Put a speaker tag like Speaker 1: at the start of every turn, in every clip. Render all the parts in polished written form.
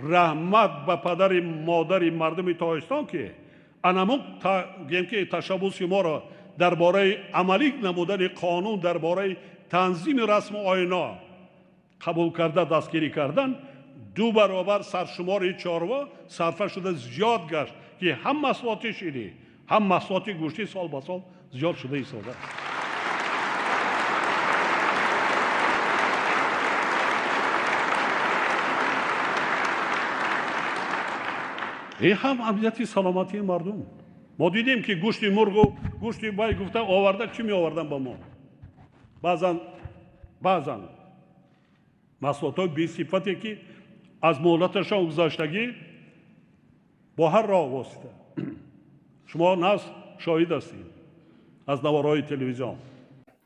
Speaker 1: رحمت به پدر مادر مردم تاجستان که انمون که تشبوس ما را درباره عملی نمودن قانون درباره تنظیم رسم و آینا قبول کرده دستگیری کردن 2 برابر سرشمار چاروا صرفه شده زیاد گشت که هم محصولات شیری هم محصولات گوشتی سال به سال زیاد شده ایستاده. این هم امنیتی سلامتی مردم. ما دیدیم که گوشت مرغ و گوشت بای گفتن آورده چی می آوردن با ما. بعضا محصولات بی صفتی که از مهلتشان گذشتگی با هر راه واسطه شما ناس شاهد هستید از نوارهای تلویزیون.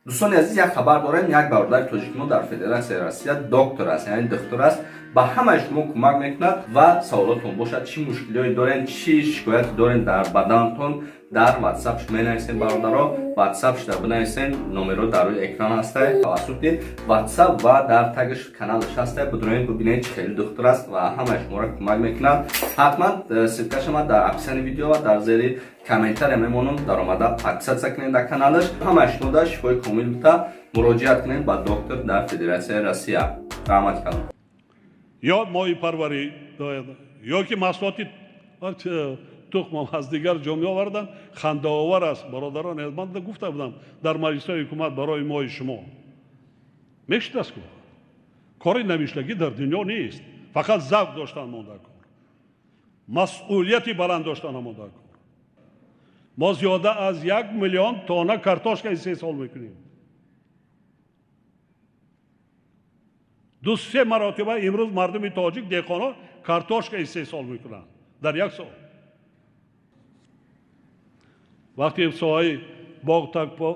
Speaker 2: دوستان عزیز یک خبر داریم. یک برادر تاجیک ما در فدراسیون روسیه دکتر است، یعنی دکتر است، به همه شما کمک میکند و سوالاتون باشد چی مشکلی دارین چی شکایت دارین در بدنتون در واتساپش مینویسین برادرها. واتساپش در بنویسین نمره در روی اکران هسته توسط واتساپ و در تگش کانالش هسته بدونید ببینید خیلی دکتر است و همه شما را کمک میکند. حتما سیتکش ما در اپسیون ویدیو و در زیر کامنتر میمونم در اومده اکسس کنید در کانالش. همه شما در شفای کامل بوده مراجعت کنید با دکتر در فدراسیون روسیه. رحمت کنید.
Speaker 1: یا ماهی پروری یا که محصولات تخم از دیگر جامعه آوردن خنده آور است. برادران من گفته بودم در مجلس حکومت برای ماه شما میشه دست کن کاری نمیشلگی در دنیا نیست. فقط ذوق داشتن مونده کن، مسئولیتی بلند داشتن مونده کن. ما زیاده از 1 میلیون تانه کارتوشک 3 سال میکنیم. 2-3 مراتبه امروز مردم تاجیک دیخانا کارتوشک 3 سال میکنن در 1 سال. وقتی سوای باغ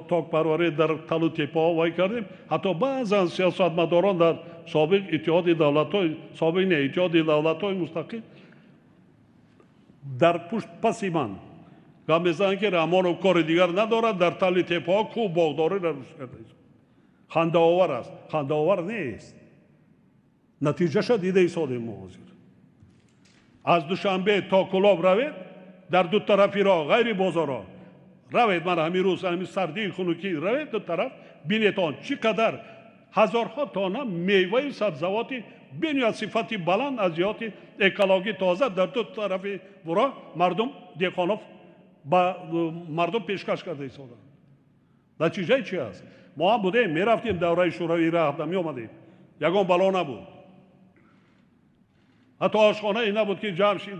Speaker 1: تاک پروری در تلو تپا وای کردیم حتی بعضا سیاستمداران در سابق اتحاد دولت‌های سابق نه اتحاد دولت‌های مستقل در پس من گام میزنن که رحمان و کار دیگر ندارد در تلو تپا کو باغداری را خنده آور است. خنده آور نیست. نتیجه شد دیده ایستادیم موازیر. از دوشنبه تا کلاب روید در دو طرفی را غیر بازارا روید. من همین روز همین سردی خنوکی روید دو طرف بینیتان چقدر هزارها تانه میوه سبزواتی بنیاد صفتی بلند از جهات اکولوژی تازه در دو طرفی برا مردم دیخانوف با مردم پیشکش کرده ایستادن. نتیجه چی است؟ ما هم بودیم میرفتیم دوره شوروی را می آمدیم یگان بلا نبود. حتی آشخانه ای نبود که جمع شید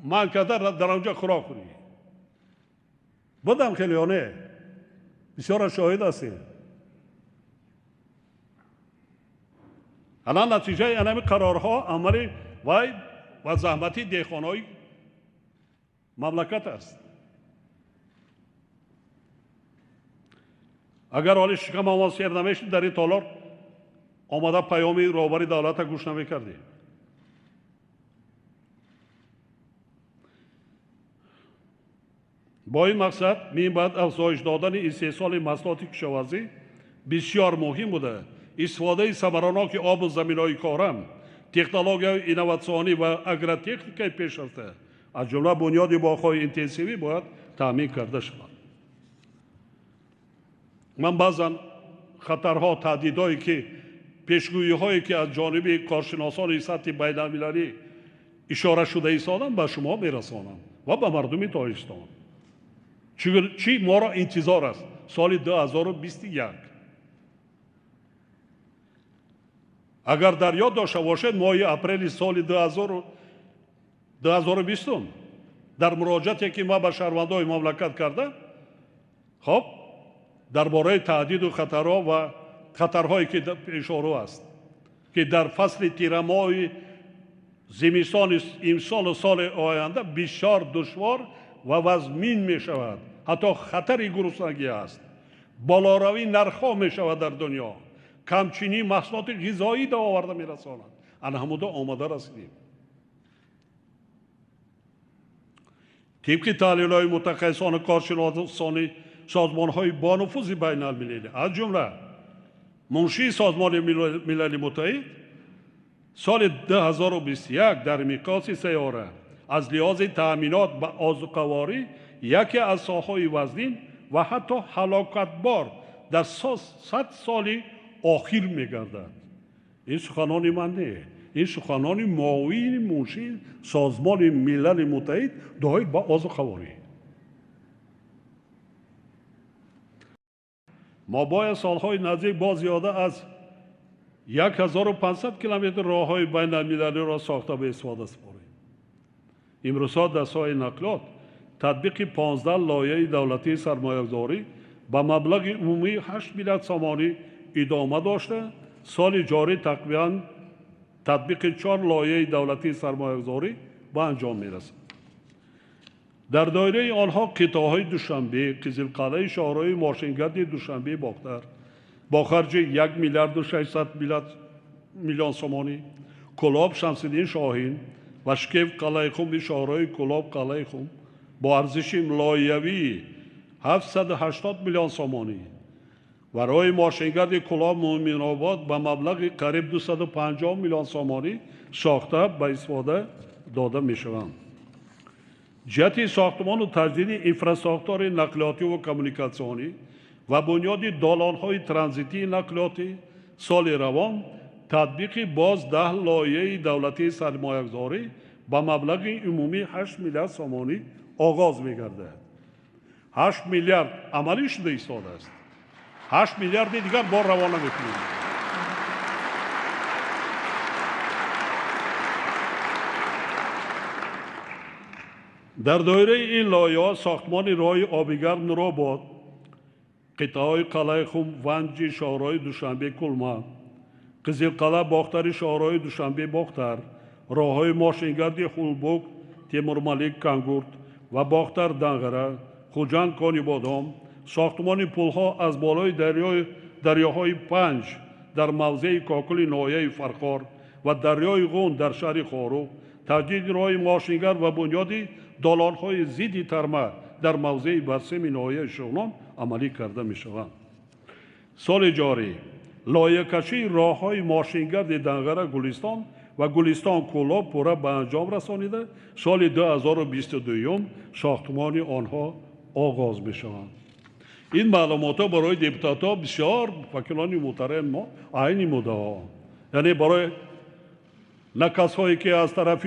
Speaker 1: من کدر در آنجا خوراک خوری. بودم خیلیانه بسیار شاهد هستیم. الان نتیجه اینمی قرارها عملی و زحمتی دیخانه‌های مملکت است. اگر حالی شکم آمان سیر نمیشید در این تالار آمده پیامی روبری دولت گوش نمی کردیم. با این مقصد می باید افزایش دادن استحصال محصولات کشاورزی بسیار مهم بوده. استفاده ثمراناک آب و زمین‌های کارم، تکنولوژی اینواتسیونی و اگرتکنیک پیشرفته از جمله بنیاد باغ‌های اینتنسیوی باید تامین کرده شود. من بعضا خطرها تهدیدهایی که پیشگویی‌هایی که از جانب کارشناسان سطح بین‌المللی اشاره شده ایستادم به شما میرسانم و به مردم تاجیکستان. چی ما را انتظار است سال 2021. اگر در یاد داشته باشید ماه اپریل سال 2020 در مراجعتی که ما به شهروندان مملکت کردم خب درباره تهدید و خطرهایی که پیش رو است که در فصل تیر ماه زمستان امسال و سال آینده بسیار دشوار و وزمین می شود. حتی خطر گرسنگی است. بالاروی نرخ‌ها می شود در دنیا. کمچینی محصولات غذایی دا آورده می رساند. انهموده آمده رسیدیم. طبق تحلیل‌های متخصصان و کارشناسان سازمان‌های با نفوذ بین‌المللی از جمله منشی سازمان ملل متحد سال 2021 در میقات سیاره از لحاظ تأمینات به آذوقه‌واری یکی از ساحه‌های وزین و حتی هلاکتبار در 100 سال آخر می‌گردد. این سخنان من نه، این سخنان معاون منشی سازمان ملل متحد دایر به آذوقه‌واری. ما باید سالهای نزدیک با زیاده از 1500 کیلومتر راههای بین المللی را ساخته به استفاده سپاریم. امروزها در ساحه نقلات تطبیق 15 لایحه دولتی سرمایه‌گذاری با مبلغ عمومی 8 میلیارد سامانی ادامه داشته. سال جاری تقریباً تطبیق 4 لایحه دولتی سرمایه‌گذاری به انجام می‌رسد. در دایره آنها قطعه‌های دوشنبه، قزلقلعه، شاهراه ماشینگرد دوشنبه باختر با خرج 1 میلیارد و 600 میلیون سامانی، کلاب شمس‌الدین شاهین و شکیف قلعه خم شاهراه کلاب قلعه خم با ارزش لایحه‌ای 780 میلیون سامانی و راه ماشینگرد کلاب مومن‌آباد با مبلغ قریب 250 میلیون سامانی ساخته به استفاده داده می‌شوند. جهت ساختمان و تجدید انفراستراکچور نقلیاتی و کمیونیکاسیونی و بنیاد دالان‌های ترانزیتی نقلیاتی سال روان تطبیق باز 10 لایحه دولتی سرمایه‌گذاری با مبلغ عمومی 8 میلیارد سامانی آغاز می‌گردد. 8 میلیارد عملی شده ایستاده است. 8 میلیارد دیگر بار روانه می‌کنیم. در دایره این لایحه ساختمان راه آبیگرد نورآباد، قطعه‌های قلعه خم، ونج شاهراه دوشنبه کلما، قزلقلعه باختر شاهراه دوشنبه باختر، راههای ماشینگرد خولبوک، تیمورملیک کانگورت و باختر دنغره، خوجند کانی بادام، ساختمان پلها از بالای دریاهای پنج در موضع کاکل ناحیه فرخار و دریای غون در شهر خارو، تجدید راه ماشینگرد و بنیاد دالان‌های ضد ترمه در موضع برسم ناحیه شغنان عملی کرده می‌شوند. سال جاری لایحه کشی راه‌های ماشینگرد دنغره گلستان و گلستان کلاب پورا به انجام رسانیده. سال 2022 ساختمان آنها آغاز می‌شوند. این معلومات برای دپوتات‌ها بسیار وکیلان محترم ما عین مدعا، یعنی برای نه کسایی که از طرف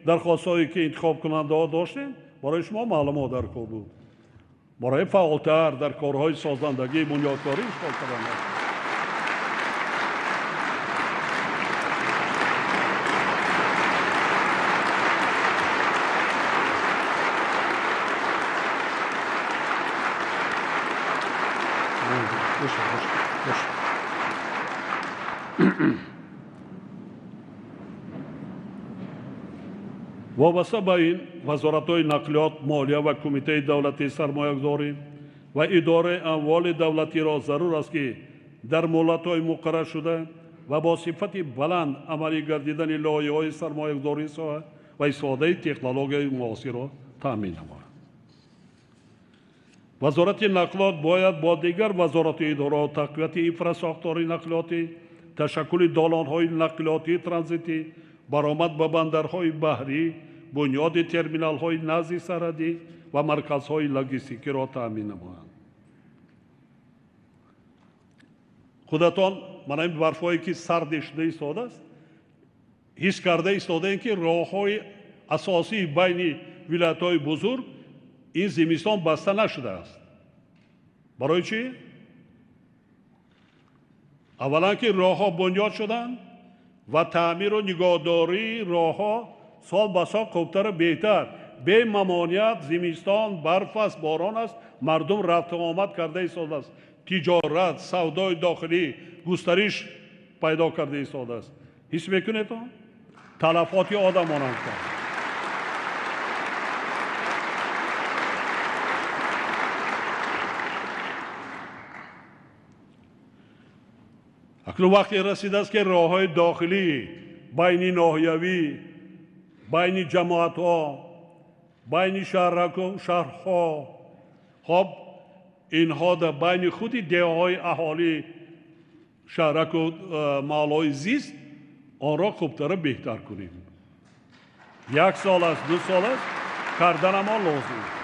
Speaker 1: درخواست‌هایی که انتخاب کننده داشتیم برای شما معلومات در کار بود، برای فعالتر در کارهای سازندگی بنیادکاری اشغال کردن. وابسته به این وزارت‌های نقلیات، مالیه و کمیته دولتی سرمایه‌گذاری و اداره اموال دولتی را ضرور است که در مهلت‌های مقرر شده و با صفت بلند عملی گردیدن لایحه‌های سرمایه‌گذاری و استفاده تکنولوژی معاصر را تأمین نماید. وزارت نقلیات باید با دیگر وزارت اداره تقویت انفراستراکچور نقلیاتی، تشکل دالان‌های نقلیاتی ترانزیتی، برآمد به بندرهای بحری، بنیاد ترمینال‌های نزد سرحدی و مرکزهای لوجستیکی را تأمین نمایند. خودتان من این برفایی که سرد شده ایستاده است حس کرده ایستاده این که راه‌های اساسی بین ولایت‌های بزرگ این زمستان بسته نشده است. برای چی؟ اولا که راه‌ها بنیاد شدند و تعمیر و نگهداری راه‌ها سال به سال خوبتر و بهتر. به ممانعت زمستان برف است، باران است، مردم رفت و آمد کرده ایستاده است. تجارت، سودای داخلی گسترش پیدا کرده ایستاده است. حس میکنید تو؟ تلفاتی آدم مانند کرد. اکنون وقتی رسیده است که راه‌های داخلی بین ناحیوی، بین جماعت‌ها، بین شهرها، خب اینها در بین خود دهه‌های اهالی شهرک و محل‌های زیست آن را خوبتر بهتر کنیم. 1 سال است 2 سال است کردن ما لازم.